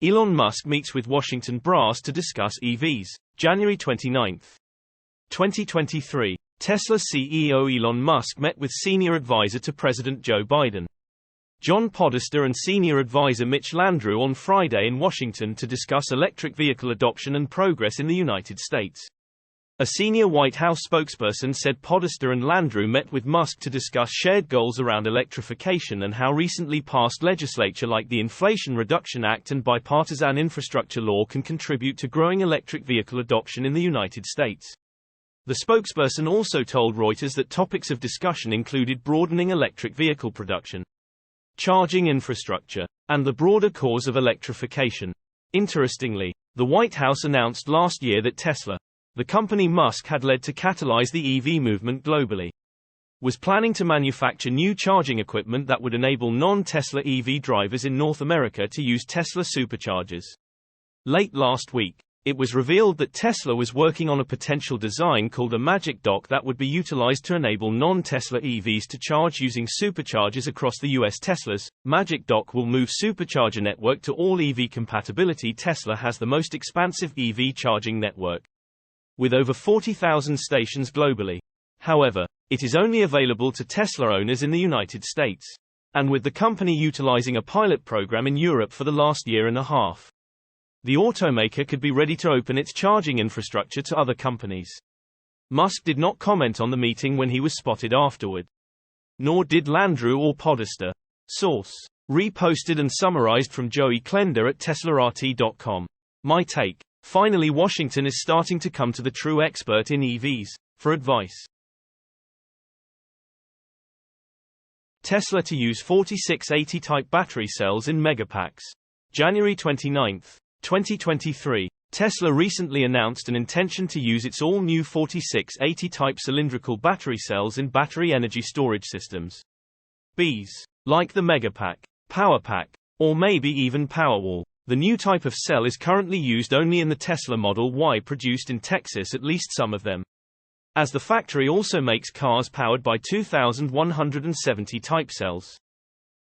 Elon Musk meets with Washington brass to discuss EVs. January 29, 2023. Tesla CEO Elon Musk met with senior advisor to President Joe Biden, John Podesta, and senior advisor Mitch Landrieu on Friday in Washington to discuss electric vehicle adoption and progress in the United States. A senior White House spokesperson said Podesta and Landrieu met with Musk to discuss shared goals around electrification and how recently passed legislation like the Inflation Reduction Act and bipartisan infrastructure law can contribute to growing electric vehicle adoption in the United States. The spokesperson also told Reuters that topics of discussion included broadening electric vehicle production, charging infrastructure, and the broader cause of electrification. Interestingly, the White House announced last year that Tesla, the company Musk had led to catalyze the EV movement globally, was planning to manufacture new charging equipment that would enable non-Tesla EV drivers in North America to use Tesla superchargers. Late last week, it was revealed that Tesla was working on a potential design called a Magic Dock that would be utilized to enable non-Tesla EVs to charge using superchargers across the U.S. Tesla's Magic Dock will move supercharger network to all EV compatibility. Tesla has the most expansive EV charging network, with over 40,000 stations globally. However, it is only available to Tesla owners in the United States, and with the company utilizing a pilot program in Europe for the last year and a half, the automaker could be ready to open its charging infrastructure to other companies. Musk did not comment on the meeting when he was spotted afterward. Nor did Landrieu or Podesta. Source: reposted and summarized from Joey Klender at TeslaRT.com. My take: finally Washington is starting to come to the true expert in EVs for advice. Tesla to use 4680 type battery cells in Megapacks. January 29, 2023. Tesla recently announced an intention to use its all-new 4680 type cylindrical battery cells in battery energy storage systems. BESS. Like the Megapack, PowerPack, or maybe even Powerwall. The new type of cell is currently used only in the Tesla Model Y produced in Texas, at least some of them, as the factory also makes cars powered by 2170 type cells.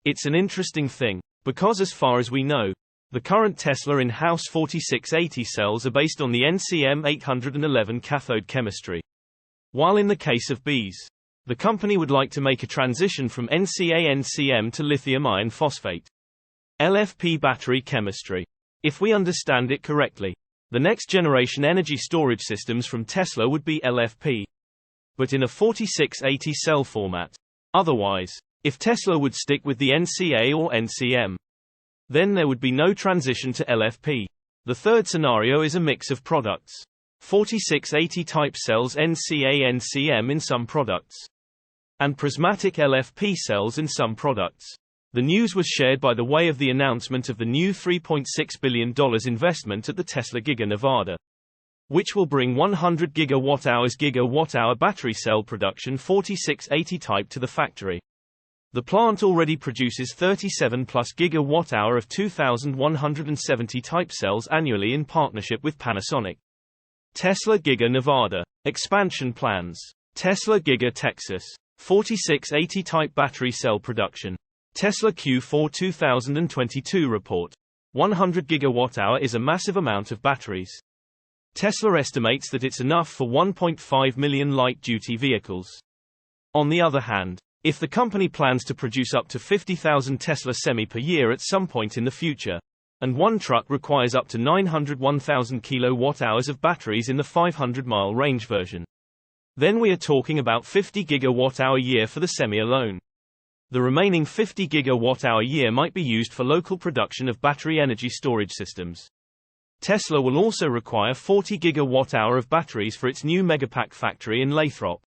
It's an interesting thing, because as far as we know, the current Tesla in-house 4680 cells are based on the NCM 811 cathode chemistry. While in the case of BESS, the company would like to make a transition from NCA-NCM to lithium iron phosphate, LFP battery chemistry. If we understand it correctly, the next generation energy storage systems from Tesla would be LFP, but in a 4680 cell format. Otherwise, if Tesla would stick with the NCA or NCM, then there would be no transition to LFP. The third scenario is a mix of products. 4680 type cells NCA-NCM in some products, and prismatic LFP cells in some products. The news was shared by the way of the announcement of the new $3.6 billion investment at the Tesla Giga Nevada, which will bring 100 gigawatt-hour battery cell production 4680 type to the factory. The plant already produces 37+ gigawatt-hour of 2170 type cells annually in partnership with Panasonic. Tesla Giga Nevada. Expansion plans. Tesla Giga Texas. 4680 type battery cell production. Tesla Q4 2022 report. 100 gigawatt-hour is a massive amount of batteries. Tesla estimates that it's enough for 1.5 million light-duty vehicles. On the other hand, if the company plans to produce up to 50,000 Tesla Semi per year at some point in the future, and one truck requires up to 901,000 kilowatt-hours of batteries in the 500-mile range version, then we are talking about 50 gigawatt-hour year for the Semi alone. The remaining 50 gigawatt-hour year might be used for local production of battery energy storage systems. Tesla will also require 40 gigawatt-hour of batteries for its new Megapack factory in Lathrop,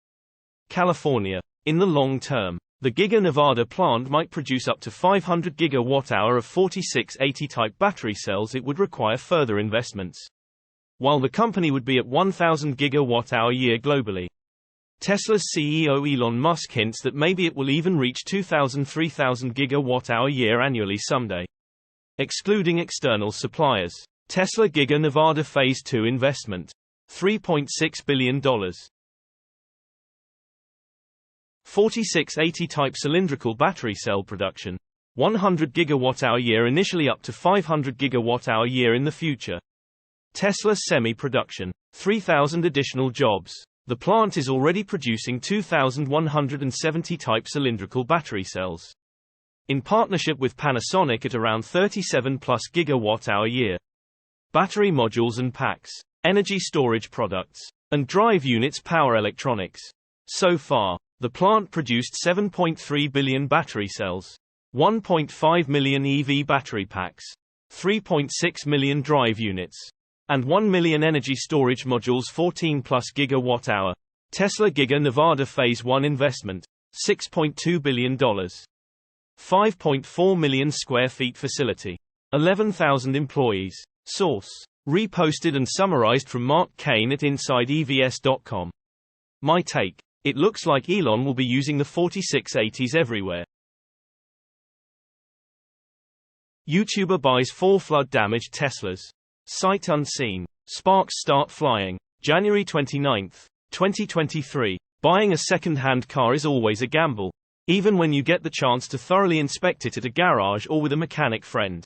California. In the long term, the Giga Nevada plant might produce up to 500 gigawatt-hour of 4680 type battery cells. It would require further investments, while the company would be at 1000 gigawatt-hour year globally. Tesla's CEO Elon Musk hints that maybe it will even reach 2000-3000 gigawatt-hour year annually someday, excluding external suppliers. Tesla Giga Nevada Phase 2 investment. $3.6 billion. 4680 type cylindrical battery cell production. 100 gigawatt-hour-year initially, up to 500 gigawatt-hour-year in the future. Tesla semi-production. 3,000 additional jobs. The plant is already producing 2,170 type cylindrical battery cells, in partnership with Panasonic at around 37 plus gigawatt-hour-year. Battery modules and packs, energy storage products, and drive units, power electronics. So far, the plant produced 7.3 billion battery cells, 1.5 million EV battery packs, 3.6 million drive units, and 1 million energy storage modules. 14 plus gigawatt-hour. Tesla Giga Nevada Phase 1 investment, $6.2 billion. 5.4 million square feet facility. 11,000 employees. Source: reposted and summarized from Mark Kane at InsideEVS.com. My take: it looks like Elon will be using the 4680s everywhere. YouTuber buys 4 flood-damaged Teslas. Sight unseen. Sparks start flying. January 29, 2023. Buying a second-hand car is always a gamble, even when you get the chance to thoroughly inspect it at a garage or with a mechanic friend.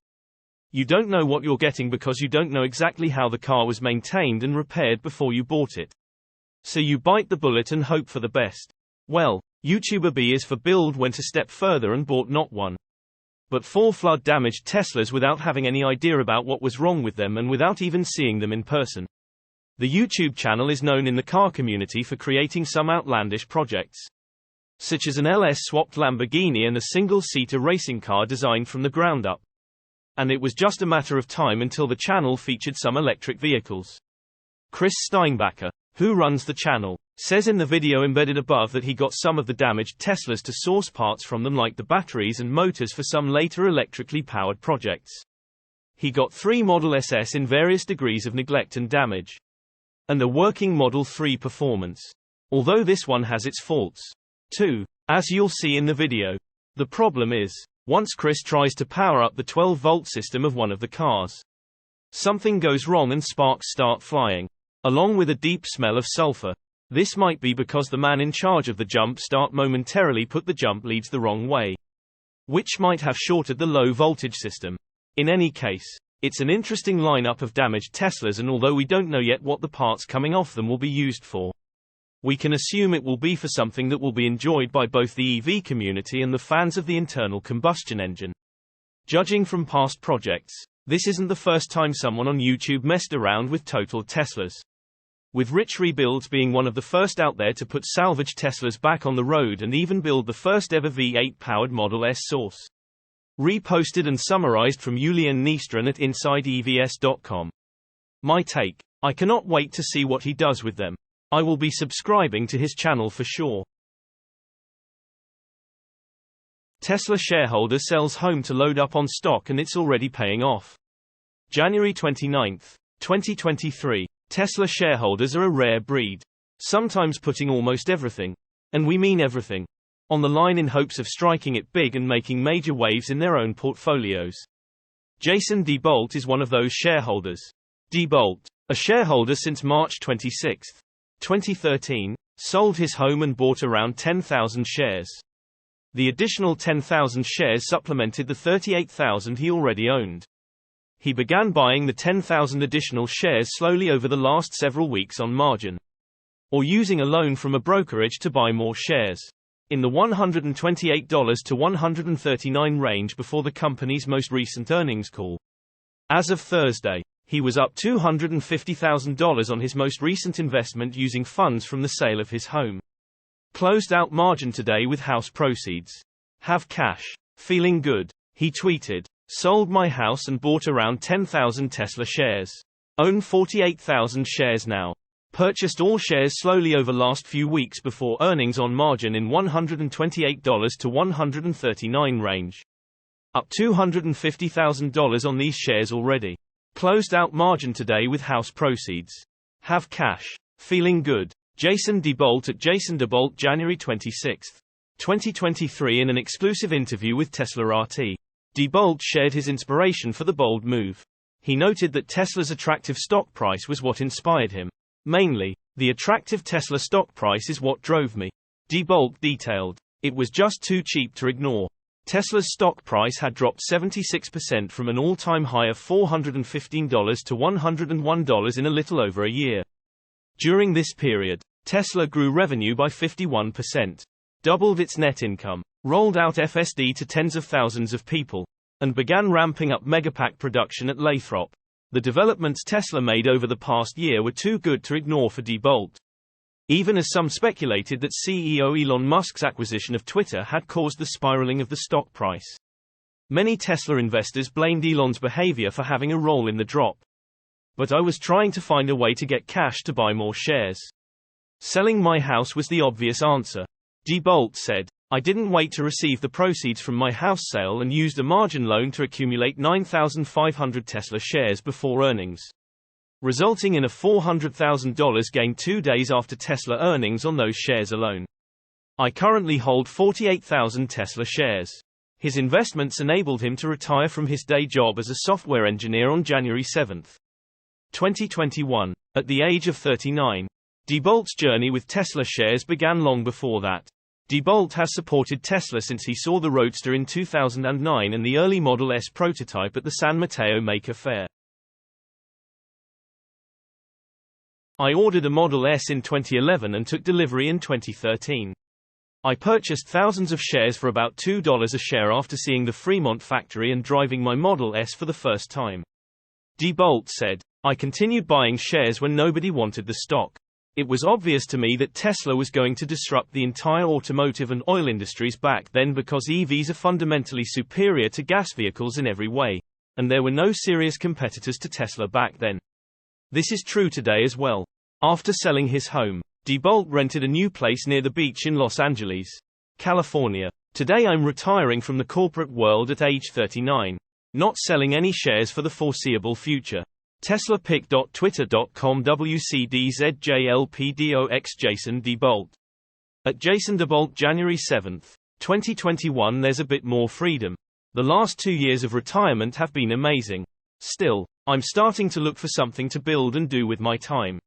You don't know what you're getting because you don't know exactly how the car was maintained and repaired before you bought it. So you bite the bullet and hope for the best. Well, YouTuber B is for Build went a step further and bought not one, but 4 flood-damaged Teslas without having any idea about what was wrong with them and without even seeing them in person. The YouTube channel is known in the car community for creating some outlandish projects, such as an LS-swapped Lamborghini and a single-seater racing car designed from the ground up. And it was just a matter of time until the channel featured some electric vehicles. Chris Steinbacher, who runs the channel, says in the video embedded above that he got some of the damaged Teslas to source parts from them, like the batteries and motors, for some later electrically powered projects. He got 3 Model SS in various degrees of neglect and damage, and a working Model 3 Performance, although this one has its faults too, as you'll see in the video. The problem is, once Chris tries to power up the 12-volt system of one of the cars, something goes wrong and sparks start flying, along with a deep smell of sulfur. This might be because the man in charge of the jump start momentarily put the jump leads the wrong way, which might have shorted the low voltage system. In any case, it's an interesting lineup of damaged Teslas, and although we don't know yet what the parts coming off them will be used for, we can assume it will be for something that will be enjoyed by both the EV community and the fans of the internal combustion engine. Judging from past projects, this isn't the first time someone on YouTube messed around with total Teslas, with Rich Rebuilds being one of the first out there to put salvaged Teslas back on the road and even build the first ever V8-powered Model S. Source: reposted and summarized from Julian Nystrom at InsideEVS.com. My take: I cannot wait to see what he does with them. I will be subscribing to his channel for sure. Tesla shareholder sells home to load up on stock and it's already paying off. January 29, 2023. Tesla shareholders are a rare breed, sometimes putting almost everything, and we mean everything, on the line in hopes of striking it big and making major waves in their own portfolios. Jason DeBolt is one of those shareholders. DeBolt, a shareholder since March 26, 2013, sold his home and bought around 10,000 shares. The additional 10,000 shares supplemented the 38,000 he already owned. He began buying the 10,000 additional shares slowly over the last several weeks on margin, or using a loan from a brokerage to buy more shares, in the $128 to $139 range before the company's most recent earnings call. As of Thursday, he was up $250,000 on his most recent investment using funds from the sale of his home. Closed out margin today with house proceeds. Have cash. Feeling good. He tweeted, "Sold my house and bought around 10,000 Tesla shares. Own 48,000 shares now. Purchased all shares slowly over last few weeks before earnings on margin in $128 to $139 range. Up $250,000 on these shares already. Closed out margin today with house proceeds. Have cash. Feeling good." Jason DeBolt at Jason DeBolt, January 26, 2023. In an exclusive interview with Tesla RT, DeBolt shared his inspiration for the bold move. He noted that Tesla's attractive stock price was what inspired him. Mainly, the attractive Tesla stock price is what drove me. DeBolt detailed, "It was just too cheap to ignore. Tesla's stock price had dropped 76% from an all-time high of $415 to $101 in a little over a year. During this period, Tesla grew revenue by 51%, doubled its net income, rolled out FSD to tens of thousands of people, and began ramping up Megapack production at Lathrop. The developments Tesla made over the past year were too good to ignore for Diebold. Even as some speculated that CEO Elon Musk's acquisition of Twitter had caused the spiraling of the stock price. Many Tesla investors blamed Elon's behavior for having a role in the drop. But I was trying to find a way to get cash to buy more shares. Selling my house was the obvious answer. Diebold said, I didn't wait to receive the proceeds from my house sale and used a margin loan to accumulate 9,500 Tesla shares before earnings, resulting in a $400,000 gain 2 days after Tesla earnings on those shares alone. I currently hold 48,000 Tesla shares. His investments enabled him to retire from his day job as a software engineer on January 7, 2021, at the age of 39. Diebold's journey with Tesla shares began long before that. Diebold has supported Tesla since he saw the Roadster in 2009 and the early Model S prototype at the San Mateo Maker Faire. I ordered a Model S in 2011 and took delivery in 2013. I purchased thousands of shares for about $2 a share after seeing the Fremont factory and driving my Model S for the first time. Diebold said, I continued buying shares when nobody wanted the stock. It was obvious to me that Tesla was going to disrupt the entire automotive and oil industries back then because EVs are fundamentally superior to gas vehicles in every way, and there were no serious competitors to Tesla back then. This is true today as well. After selling his home, Diebold rented a new place near the beach in Los Angeles, California. Today I'm retiring from the corporate world at age 39, not selling any shares for the foreseeable future. TeslaPic.Twitter.com WCDZJLPDOX Jason Diebold. At Jason Diebold January 7, 2021. There's a bit more freedom. The last 2 years of retirement have been amazing. Still, I'm starting to look for something to build and do with my time.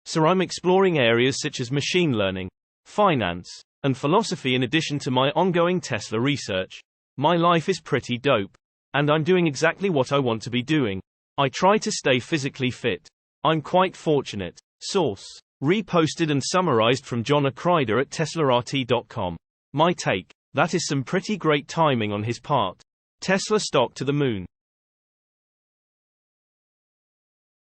So I'm exploring areas such as machine learning, finance, and philosophy in addition to my ongoing Tesla research. My life is pretty dope. And I'm doing exactly what I want to be doing. I try to stay physically fit. I'm quite fortunate. Source: reposted and summarized from John Akrider at TeslaRT.com. My take: that is some pretty great timing on his part. Tesla stock to the moon.